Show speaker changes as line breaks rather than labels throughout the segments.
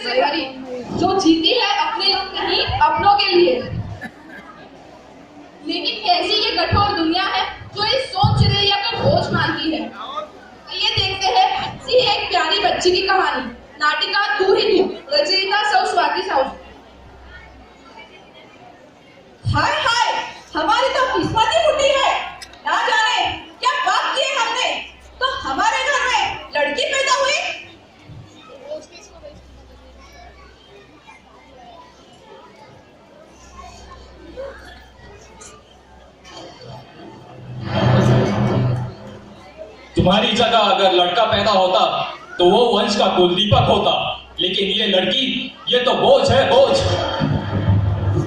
से भरी, जो जीती है अपने नहीं अपनों के लिए। लेकिन कैसी ये कठोर दुनिया है जो इस सोच चिरैया को बोझ मानती है। ये देखते हैं सी एक प्यारी बच्ची की कहानी, नाटिका तू ही तू, रचयिता सौ स्वाति साहू।
हाय हाय, हमारी तो किस्मत ही फूटी है। ना जाने क्या पाप किए हमने, तो हमारे घर में लड़की पैदा हुई।
तुम्हारी जगह अगर लड़का पैदा होता तो वो वंश का कुलदीपक होता, लेकिन ये लड़की, ये तो बोझ है, बोझ।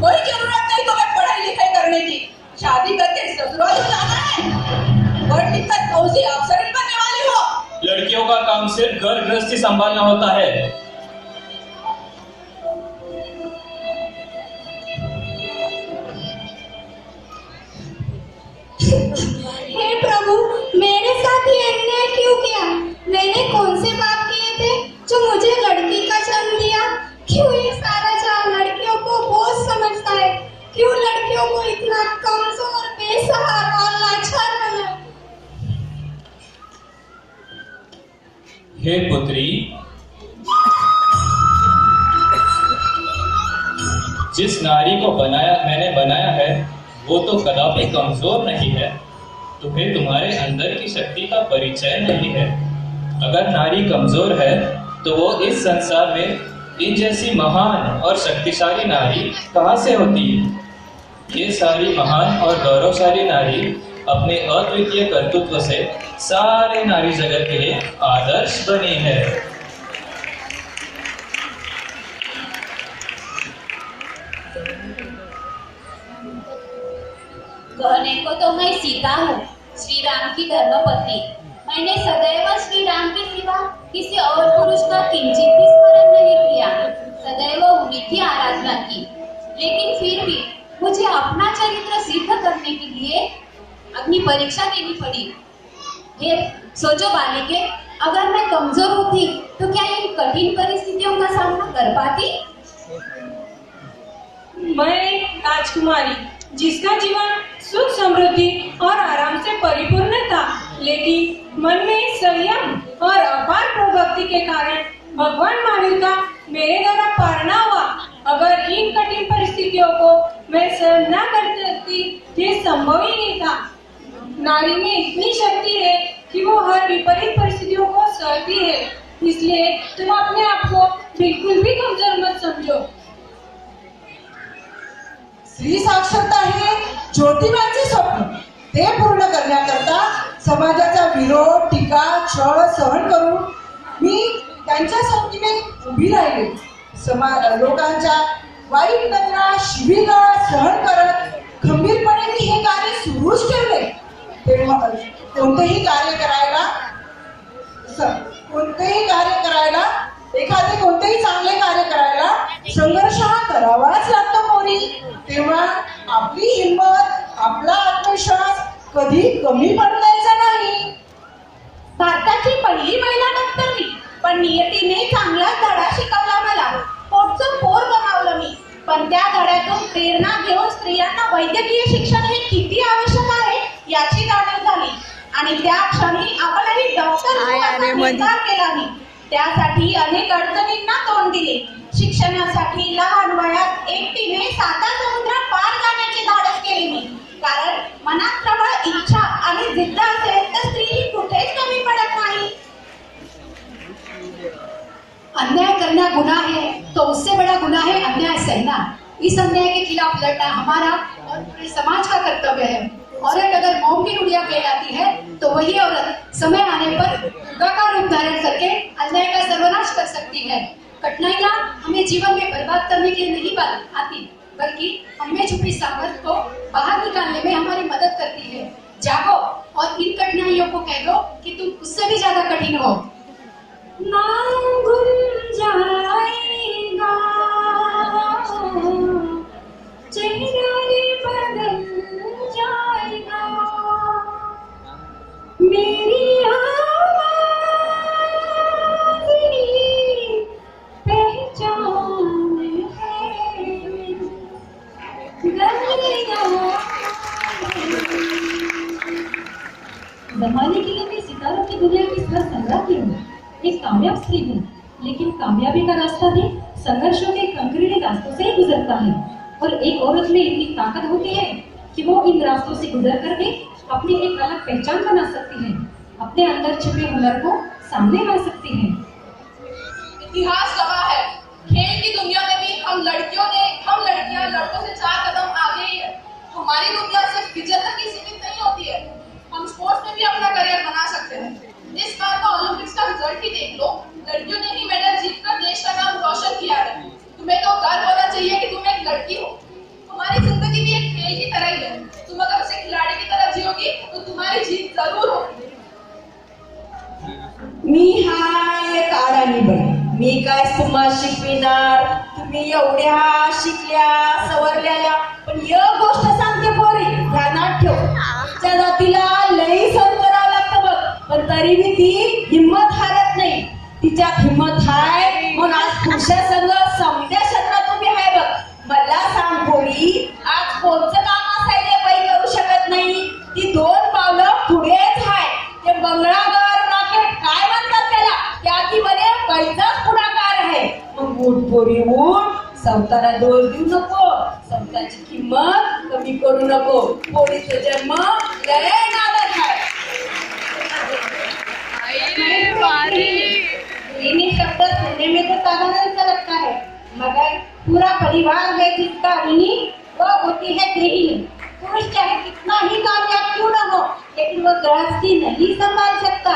कोई जरूरत नहीं तुम्हें पढ़ाई लिखाई करने की, शादी करके ससुराल जाना है। पढ़ लिख कर फौजी अफसर बनने वाली हो।
लड़कियों का काम सिर्फ घर गृहस्थी संभालना होता है।
हे प्रभु, मेरे साथ ये अन्याय क्यों किया? मैंने कौन से पाप किए थे जो मुझे लड़की का जन्म दिया? क्यों ये सारा जहां लड़कियों को बोझ समझता है? क्यों लड़कियों को इतना कमजोर, बेसहारा और लाचार बनाया?
हे पुत्री, जिस नारी को मैंने बनाया है वो तो कदापि कमजोर नहीं है, तुम्हें तुम्हारे अंदर की शक्ति का परिचय नहीं है। अगर नारी कमजोर है तो वो इस संसार में इन जैसी महान और शक्तिशाली नारी कहाँ से होती है? ये सारी महान और गौरवशाली नारी अपने अद्वितीय कर्तृत्व से सारे नारी जगत के लिए आदर्श बनी है।
कहने को तो मैं सीता हूँ, श्री राम की धर्मपत्नी। मैंने सदैव श्री राम के सिवा किसी और पुरुष का किंचित भी स्मरण नहीं किया, सदैव उन्हीं की आराधना की। लेकिन फिर भी मुझे अपना चरित्र सिद्ध करने के लिए अपनी परीक्षा देनी पड़ी। ये सोचो बालिके, अगर मैं कमजोर होती तो क्या इन कठिन परिस्थितियों का सामना कर पाती?
मैं राजकुमारी, जिसका जीवन सुख समृद्धि और आराम से परिपूर्ण था, लेकिन मन में संयम और अपार प्रभक्ति के कारण भगवान महावीर का मेरे द्वारा पालना हुआ। अगर इन कठिन परिस्थितियों को मैं सहन न कर सकती, ये संभव ही नहीं था। नारी में इतनी शक्ति है कि वो हर विपरीत परिस्थितियों को सहती है, इसलिए तुम अपने आप को बिल्कुल भी कमजोर मत समझो।
स्त्री साक्षरता हे ज्योतिबाचे स्वप्न, ते पूर्ण करण्याकरता समाजाचा विरोध, टीका, छळ सहन करून मी त्यांच्या साथीने उभी राहिले। लोकांच्या वाईट नजरा, शिवीगाळ सहन करत खंबीरपणे मी हे कार्य सुरूच ठेवले। तेव्हा कोणतेही कार्य करायला कोणतेही चांगले कार्य करायला संघर्ष हा करावाच लागतो मोरी। तेव्हा आपली हिंमत, आपला आत्मविश्वास कधी कमी पडायचा नाही।
भारताची पहिली महिला डॉक्टर मी, पण नियतीने चांगलाच धडा शिकवला मला। पोटचं पोर गमावलं मी, पण त्या धड्यातून प्रेरणा घेऊन स्त्रियांना वैद्यकीय शिक्षण हे किती आवश्यक आहे याची जाणीव झाली, आणि त्या क्षणी आपणही डॉक्टर होण्याचा निर्धार केला मी। त्यासाठी अनेक अडचणींना तोंड दिले। शिक्षणासाठी लहान वयात एकटीने 7 समुद्र पार जाण्याची धाडस केली मी, कारण मनात प्रबळ इच्छा आणि जिद्द असेल तर स्त्री ही कुठेच कमी पडत नाही।
अन्याय करना गुनाह है तो उससे बड़ा गुनाह है अन्याय सहना। इस अन्याय के खिलाफ लड़ना हमारा और पूरे समाज का कर्तव्य है। औरत अगर मौम की रुड़िया कहलाती है तो वही औरत समय आने पर दुर्गा का रूप धारण करके अन्याय का सर्वनाश कर सकती है। कठिनाइयाँ हमें जीवन में बर्बाद करने के लिए नहीं आती, बल्कि हमें छुपी सामर्थ्य को बाहर निकालने में हमारी मदद करती है। जागो और इन कठिनाइयों को कह दो कि तुम उससे भी ज्यादा कठिन हो।
नाम गुम जाएगा, चेहरा बदल जाएगा, मेरी आवाज़ पहचान
जान है गलियां।
जमाने के लिए मैं सितारों की दुनिया की स्वर सम्राज्ञी हूँ, एक कामयाब स्त्री हूँ, लेकिन कामयाबी का रास्ता भी संघर्षों के कंकरीले रास्तों से ही गुजरता है। और एक औरत में इतनी ताकत होती है कि वो इन रास्तों से गुजर करके अपनी एक अलग पहचान बना सकती है, अपने अंदर छिपे हुनर को सामने ला सकती है।
इतिहास गवाह है, खेल की दुनिया में भी हम लड़कियां लड़कों से 4 कदम आगे ही है। हमारी दुनिया सिर्फ विजय तक ही सीमित नहीं होती है, हम स्पोर्ट्स में भी अपना करियर बना सकते हैं। इस बार का ओलंपिक्स का रिजल्ट ही देख लो, लड़कियों ने ही मेडल जीतकर देश का नाम रोशन किया है। तुम्हें तो गर्व होना चाहिए कि तुम एक लड़की हो। हमारी जिंदगी भी एक खेल की तरह ही है, तुम अगर उसे खिलाड़ी की तरह जियोगी तो तुम्हारी जीत जरूर होगी।
मी हाय एक अडाणी बाई, मी काय तुम्हा शिकविणार, तुम्ही एवढ्या शिकल्या सवरलेल्या, पण एक गोष्ट सांगते पोरी, ध्यानात ठेव, तिच्या जातीला लई सहन करावं लागतं बघ, पण तरी बी ती हिंमत हारत नाही. तिच्यात हिंमत हाय म्हणून आज पुरुषासंग समजा शब्दात उभी आहे बघ. मला सांग पोरी, आज कोणचं काम असायला बाई करू शकत नाही, ती 2 पावलं पुढेच हाय. ते बंगळागर राकेट काय म्हणतात त्याला, त्याची म्हणे पैसाच पुढाकार आहे. मग उठ पोरी उठ, स्वतःला दोष देऊ नको, स्वतःची किंमत कमी करू नको. पोरीचा जन्म लय नादात आहे.
इन्हीं शब्द सुनने में तो साधारण सा लगता है, मगर पूरा परिवार है जिसका ऋणी वो होती है गृहिणी। पुरुष चाहे कितना ही कामयाब क्यों न हो, लेकिन वो गृहस्थी नहीं संभाल सकता।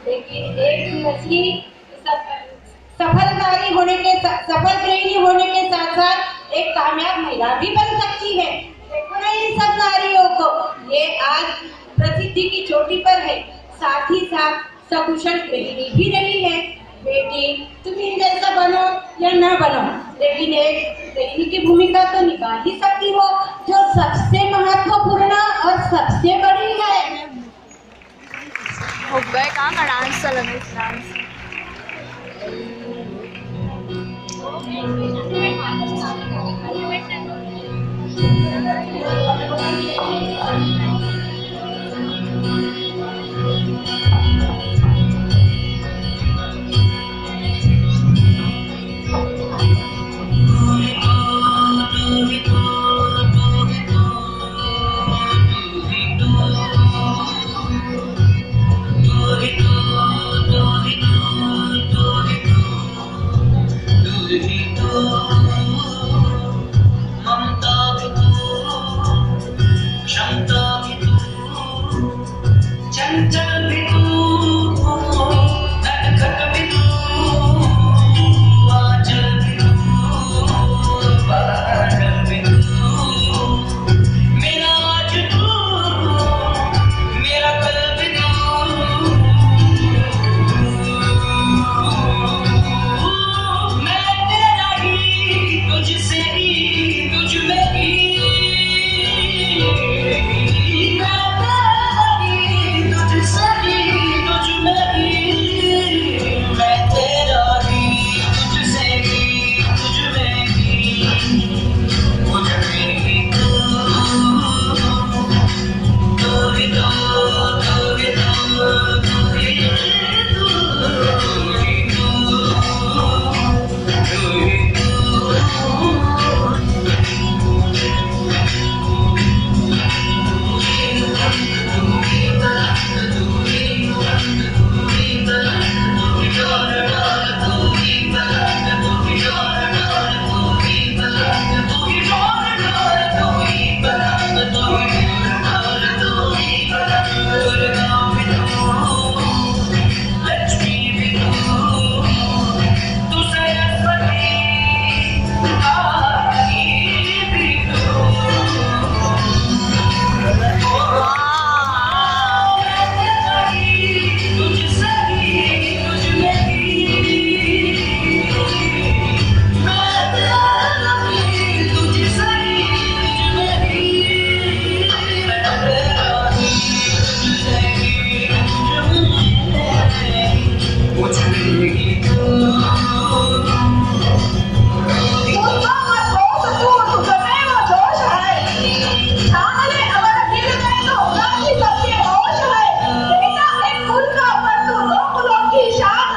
लेकिन एक दिवसीय सफल गृहिणी होने के साथ साथ एक कामयाब महिला भी बन सकती है। देखो ना इन सब नारियों को, ये आज प्रसिद्धि की चोटी पर है, साथ ही साथ सकुशल गृहिणी भी रही है। बेटी तुम इन जैसा बनो या न बनो, लेकिन एक गृहिणी की भूमिका तो निभा ही सकती हो, जो सबसे महत्वपूर्ण और सबसे बड़ी है।
हो गए कहाँ का डांस चल रहा है डांस
की शान